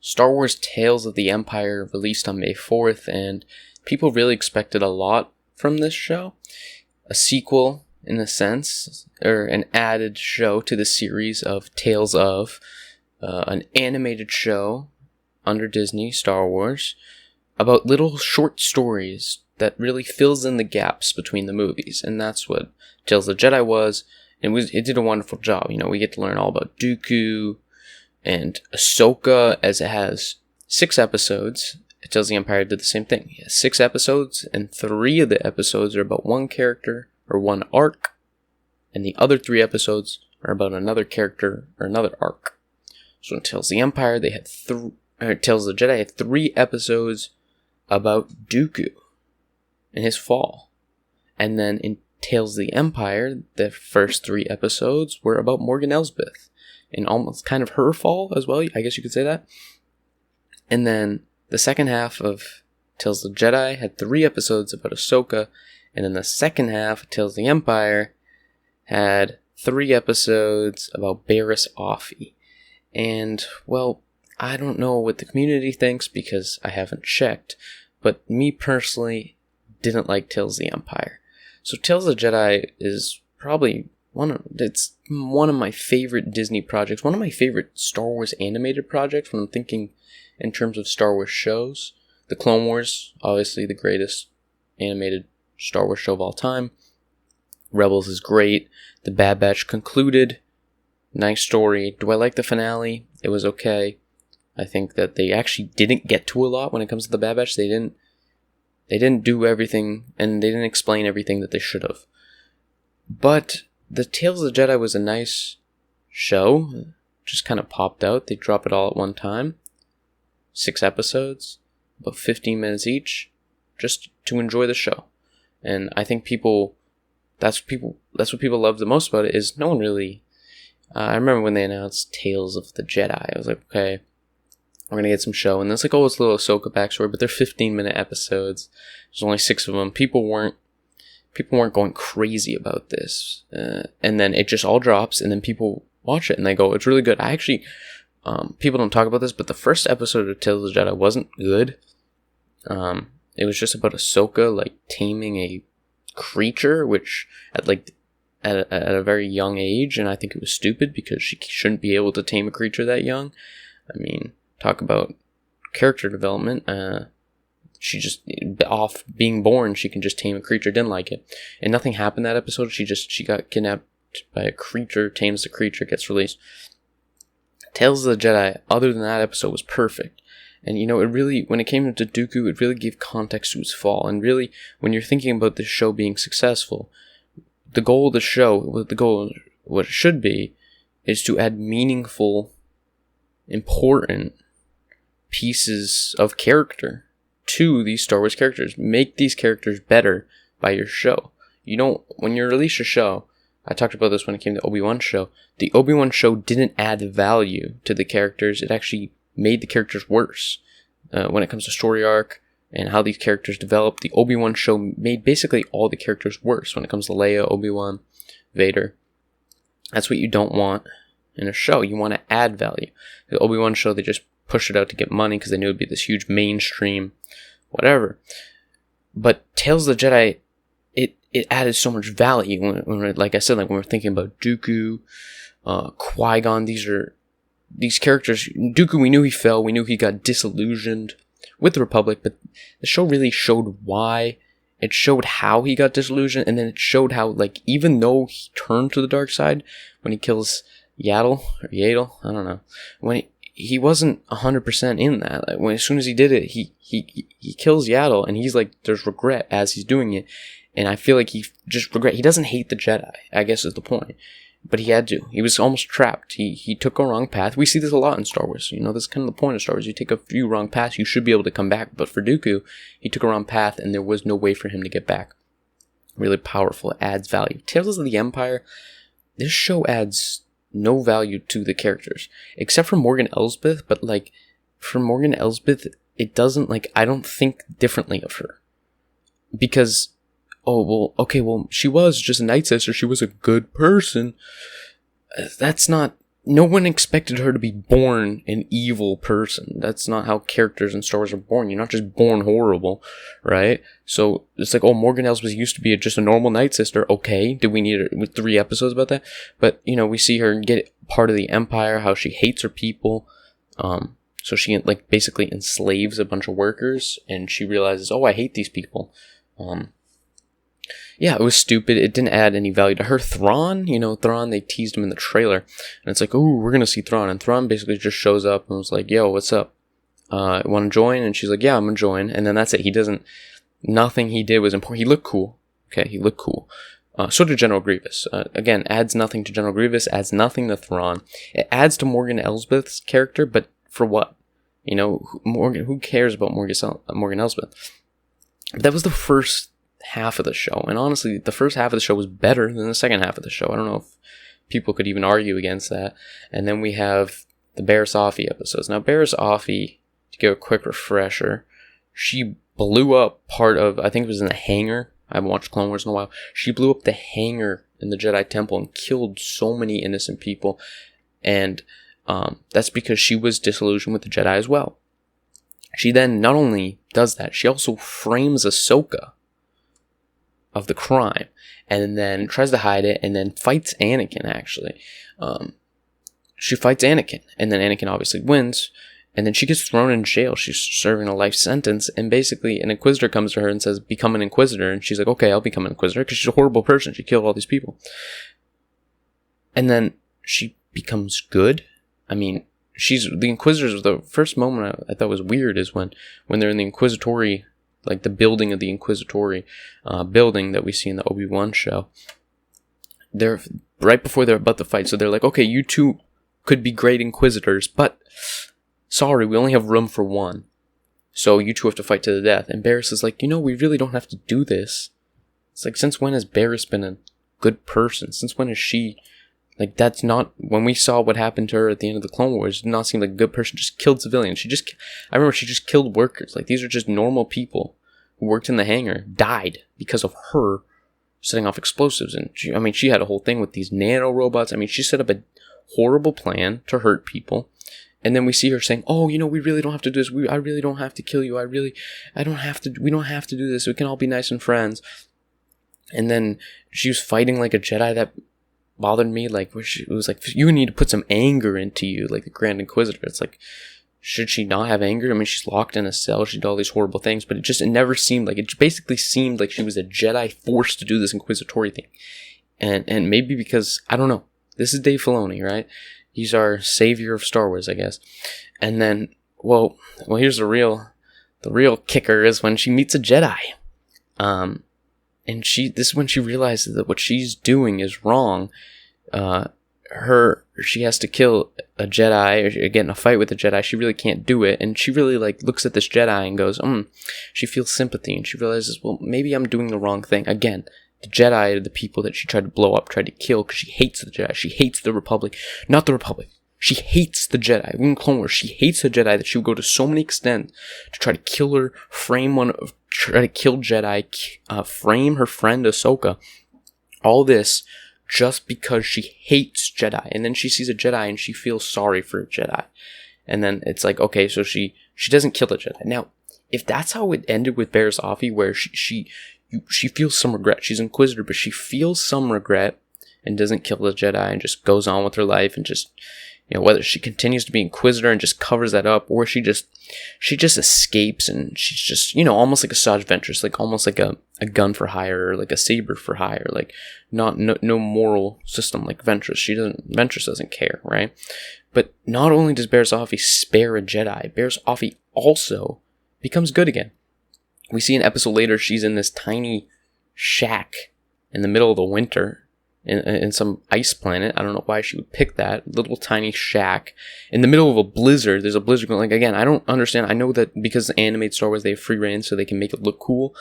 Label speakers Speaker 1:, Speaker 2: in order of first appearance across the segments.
Speaker 1: Star Wars Tales of the Empire released on May 4th, and people really expected a lot from this show. A sequel, in a sense, or an added show to the series of Tales of, an animated show under Disney, Star Wars, about little short stories that really fills in the gaps between the movies, and that's what Tales of the Jedi was. It did a wonderful job. We get to learn all about Dooku and Ahsoka, as it has 6 episodes. Tales of the Empire did the same thing. It has 6 episodes, and 3 of the episodes are about one character or one arc, and the other 3 episodes are about another character or another arc. So in Tales of the Empire, they had Tales of the Jedi had 3 episodes about Dooku and his fall, and then in Tales of the Empire, the first 3 episodes were about Morgan Elsbeth and almost kind of her fall as well, I guess you could say that. And then the second half of Tales of the Jedi had 3 episodes about Ahsoka, and then the second half of Tales of the Empire had 3 episodes about Barriss Offee. And, well, I don't know what the community thinks because I haven't checked, but me personally didn't like Tales of the Empire. So Tales of the Jedi is probably one of my favorite Disney projects, one of my favorite Star Wars animated projects when I'm thinking in terms of Star Wars shows. The Clone Wars, obviously the greatest animated Star Wars show of all time. Rebels is great. The Bad Batch concluded. Nice story. Do I like the finale? It was okay. I think that they actually didn't get to a lot when it comes to the Bad Batch. They didn't do everything, and they didn't explain everything that they should have. But the Tales of the Jedi was a nice show. Just kind of popped out. They drop it all at one time. 6 episodes, about 15 minutes each, just to enjoy the show. And I think that's what people love the most about it, is no one really... I remember when they announced Tales of the Jedi, I was like, okay, we're going to get some show. And it's like, oh, it's a little Ahsoka backstory, but they're 15-minute episodes. There's only 6 of them. People weren't going crazy about this. And then it just all drops, and then people watch it, and they go, it's really good. I actually, people don't talk about this, but the first episode of Tales of the Jedi wasn't good. It was just about Ahsoka, taming a creature, which, at a very young age, and I think it was stupid, because she shouldn't be able to tame a creature that young. I mean, talk about character development. She just, off being born, she can just tame a creature. Didn't like it, and nothing happened that episode. She got kidnapped by a creature, tames the creature, gets released. Tales of the Jedi, other than that episode, was perfect. And it really, when it came to Dooku, it really gave context to his fall. And really, when you're thinking about this show being successful, the goal of the show, what it should be, is to add meaningful, important pieces of character to these Star Wars characters. Make these characters better by your show. When you release a show, I talked about this when it came to Obi-Wan show, the Obi-Wan show didn't add value to the characters. It actually made the characters worse. When it comes to story arc and how these characters develop, the Obi-Wan show made basically all the characters worse when it comes to Leia, Obi-Wan, Vader. That's what you don't want in a show. You want to add value. The Obi-Wan show, they just pushed it out to get money because they knew it would be this huge mainstream, whatever. But Tales of the Jedi, it added so much value. When like I said, when we're thinking about Dooku, Qui-Gon, these characters. Dooku, we knew he fell. We knew he got disillusioned with the Republic, but the show really showed why. It showed how he got disillusioned, and then it showed how, even though he turned to the dark side when he kills Yaddle, I don't know, when he wasn't 100% in that. As soon as he did it, he kills Yaddle, and he's there's regret as he's doing it, and I feel like he just regret. He doesn't hate the Jedi, I guess is the point. But he had to. He was almost trapped. He took a wrong path. We see this a lot in Star Wars. This is kind of the point of Star Wars. You take a few wrong paths, you should be able to come back. But for Dooku, he took a wrong path, and there was no way for him to get back. Really powerful. It adds value. Tales of the Empire, this show adds no value to the characters. Except for Morgan Elsbeth. But, for Morgan Elsbeth, it doesn't, I don't think differently of her. Because... she was just a Night Sister. She was a good person. That's not no one expected her to be born an evil person. That's not how characters in Star Wars are born. You're not just born horrible, right? So it's like, oh, Morgan Elsbeth used to be just a normal Night Sister. Okay, did we need 3 episodes about that? But, you know, we see her get part of the Empire, how she hates her people. So she, like, basically enslaves a bunch of workers, and she realizes, oh, I hate these people. Yeah, it was stupid. It didn't add any value to her. Thrawn, they teased him in the trailer. And it's like, oh, we're going to see Thrawn. And Thrawn basically just shows up and was like, yo, what's up? Want to join? And she's like, yeah, I'm going to join. And then that's it. Nothing he did was important. He looked cool. Okay, he looked cool. So did General Grievous. Again, adds nothing to General Grievous, adds nothing to Thrawn. It adds to Morgan Elsbeth's character, but for what? Who cares about Morgan Elsbeth? But that was the first half of the show, and honestly, the first half of the show was better than the second half of the show. I don't know if people could even argue against that. And then we have the Barriss Offee episodes. Now, Barriss Offee, to give a quick refresher, she blew up part of, I think it was in the hangar. I haven't watched Clone Wars in a while. She blew up the hangar in the Jedi Temple and killed so many innocent people, and that's because she was disillusioned with the Jedi as well. She then not only does that, she also frames Ahsoka of the crime, and then tries to hide it, and then fights Anakin, actually. She fights Anakin, and then Anakin obviously wins, and then she gets thrown in jail. She's serving a life sentence, and basically an Inquisitor comes to her and says, become an Inquisitor, and she's like, okay, I'll become an Inquisitor, because she's a horrible person. She killed all these people. And then she becomes good. I mean, the Inquisitors, the first moment I thought was weird is when they're in the Inquisitory, like the building of the Inquisitory building that we see in the Obi-Wan show. They're right before they're about to fight, so they're like, okay, you two could be great Inquisitors, but sorry, we only have room for one. So you two have to fight to the death. And Barriss is like, we really don't have to do this. It's like, since when has Barriss been a good person? Since when is she... Like, that's not... When we saw what happened to her at the end of the Clone Wars, it did not seem like a good person. Just killed civilians. I remember she just killed workers. Like, these are just normal people who worked in the hangar, died because of her setting off explosives. And she had a whole thing with these nanorobots. I mean, she set up a horrible plan to hurt people. And then we see her saying, oh, we really don't have to do this. I really don't have to kill you. we don't have to do this. We can all be nice and friends. And then she was fighting like a Jedi that bothered me. Like, it was like, you need to put some anger into you, like the Grand Inquisitor. It's like, should she not have anger? I mean, she's locked in a cell. She did all these horrible things, but it never seemed like, it basically seemed like she was a Jedi forced to do this Inquisitory thing. And maybe because, I don't know, this is Dave Filoni, right? He's our savior of Star Wars, I guess. And then, well, here's the real kicker is when she meets a Jedi. And this is when she realizes that what she's doing is wrong. She has to kill a Jedi, or get in a fight with a Jedi. She really can't do it, and she really looks at this Jedi and goes, she feels sympathy, and she realizes, well, maybe I'm doing the wrong thing. Again, the Jedi are the people that she tried to blow up, tried to kill, because she hates the Jedi. She hates the Republic. Not the Republic. She hates the Jedi. In Clone Wars, she hates the Jedi that she would go to so many extents to try to kill her, try to kill Jedi, frame her friend Ahsoka. All this just because she hates Jedi. And then she sees a Jedi and she feels sorry for a Jedi. And then it's like, okay, so she doesn't kill the Jedi. Now, if that's how it ended with Barriss Offee, where she feels some regret. She's Inquisitor, but she feels some regret and doesn't kill the Jedi and just goes on with her life and just... whether she continues to be Inquisitor and just covers that up, or she just escapes and she's just, almost like a Saj Ventress, like almost like a gun for hire, or like a saber for hire, like no moral system like Ventress. Ventress doesn't care, right? But not only does Barriss Offee spare a Jedi, Barriss Offee also becomes good again. We see an episode later, she's in this tiny shack in the middle of the winter, in some ice planet. I don't know why she would pick that little tiny shack in the middle of a blizzard. There's a blizzard going. Like, again, I don't understand. I know that because animated Star Wars, they have free reign, so they can make it look cool.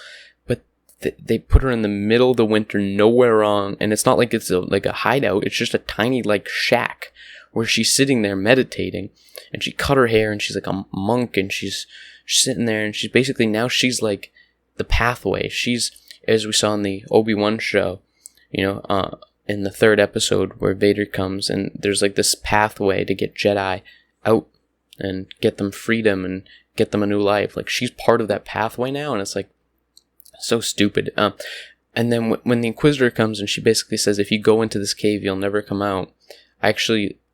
Speaker 1: But they put her in the middle of the winter, nowhere wrong, and it's not like it's like a hideout. It's just a tiny shack where she's sitting there meditating, and she cut her hair, and she's like a monk, and she's sitting there, and she's basically now she's like the pathway. She's, as we saw in the Obi-Wan show, in the third episode where Vader comes and there's like this pathway to get Jedi out and get them freedom and get them a new life. Like, she's part of that pathway now, and it's like so stupid. And then when the Inquisitor comes and she basically says, if you go into this cave, you'll never come out. I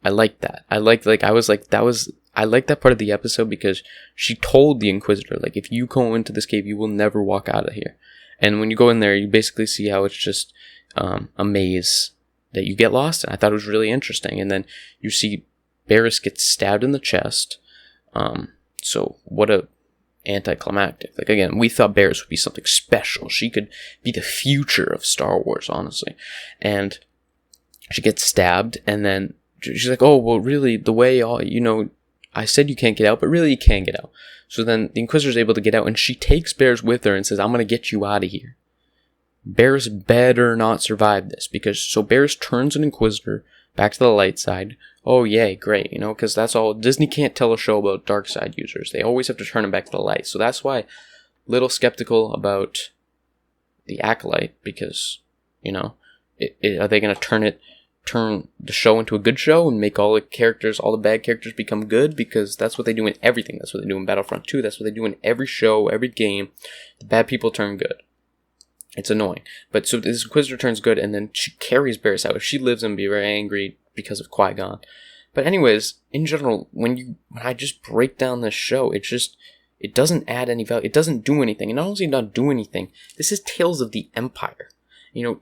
Speaker 1: like that. I like that part of the episode because she told the Inquisitor, like, if you go into this cave, you will never walk out of here. And when you go in there, you basically see how it's just a maze that you get lost in. I thought it was really interesting. And then you see Barriss gets stabbed in the chest. So what a anticlimactic. Like, again, we thought Barriss would be something special. She could be the future of Star Wars, honestly. And she gets stabbed, and then she's like, oh, well, really, the way, I said you can't get out, but really you can get out. So then the Inquisitor's able to get out, and she takes Barriss with her and says, I'm going to get you out of here. Barriss better not survive this, so Barriss turns an Inquisitor back to the light side. Oh, yay, great, because that's all. Disney can't tell a show about dark side users. They always have to turn them back to the light. So that's why little skeptical about the Acolyte, because, are they going to turn the show into a good show and make all the bad characters become good? Because that's what they do in everything. That's what they do in Battlefront 2. That's what they do in every show, every game. The bad people turn good. It's annoying. But so this Inquisitor turns good, and then she carries Barriss out. If she lives and be very angry because of Qui-Gon. But anyways, in general, when I just break down this show, it doesn't add any value. It doesn't do anything. And not only not do anything, this is Tales of the Empire.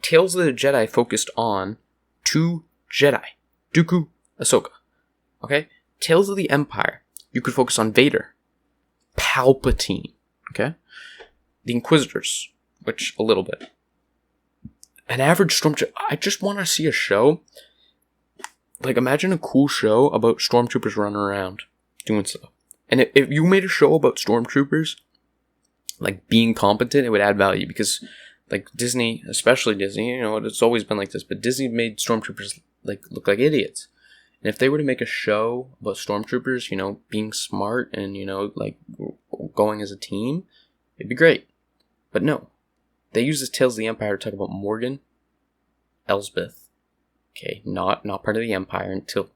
Speaker 1: Tales of the Jedi focused on 2 Jedi. Dooku, Ahsoka. Okay? Tales of the Empire. You could focus on Vader. Palpatine. Okay? The Inquisitors. Which, a little bit. An average Stormtrooper. I just want to see a show. Like, imagine a cool show about Stormtroopers running around doing stuff. And if you made a show about Stormtroopers, like, being competent, it would add value. Because, like, Disney, especially Disney, it's always been like this, but Disney made Stormtroopers, like, look like idiots. And if they were to make a show about Stormtroopers, being smart and, like, going as a team, it'd be great. But no. They use this Tales of the Empire to talk about Morgan, Elsbeth. Okay, not part of the Empire until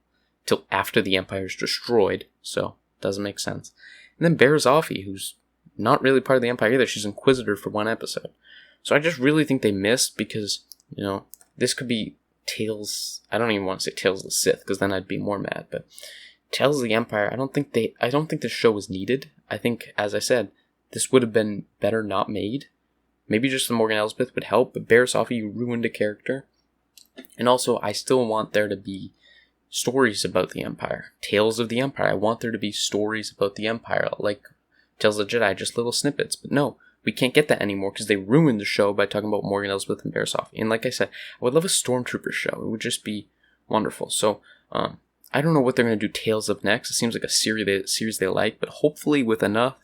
Speaker 1: after the Empire is destroyed, so doesn't make sense. And then Barriss Offee, who's not really part of the Empire either. She's Inquisitor for one episode. So I just really think they missed because, this could be Tales. I don't even want to say Tales of the Sith because then I'd be more mad. But Tales of the Empire, I don't think this show was needed. I think, as I said, this would have been better not made. Maybe just the Morgan Elsbeth would help, but Barriss Offee, you ruined a character. And also, I still want there to be stories about the Empire. Tales of the Empire. I want there to be stories about the Empire, like Tales of the Jedi, just little snippets. But no, we can't get that anymore because they ruined the show by talking about Morgan Elsbeth and Barriss Offee. And like I said, I would love a Stormtrooper show. It would just be wonderful. So, I don't know what they're going to do Tales of next. It seems like a series they like, but hopefully with enough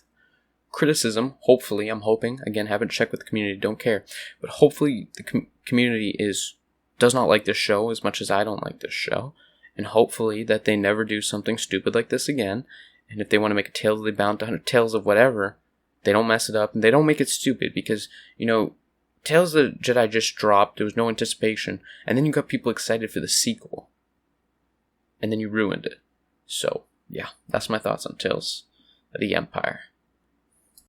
Speaker 1: criticism, hopefully, I'm hoping, again, haven't checked with the community, don't care, but hopefully the community does not like this show as much as I don't like this show, and hopefully that they never do something stupid like this again, and if they want to make a Tales of the Bounty Hunter, Tales of whatever, they don't mess it up, and they don't make it stupid, because, Tales of the Jedi just dropped, there was no anticipation, and then you got people excited for the sequel, and then you ruined it. So, yeah, that's my thoughts on Tales of the Empire.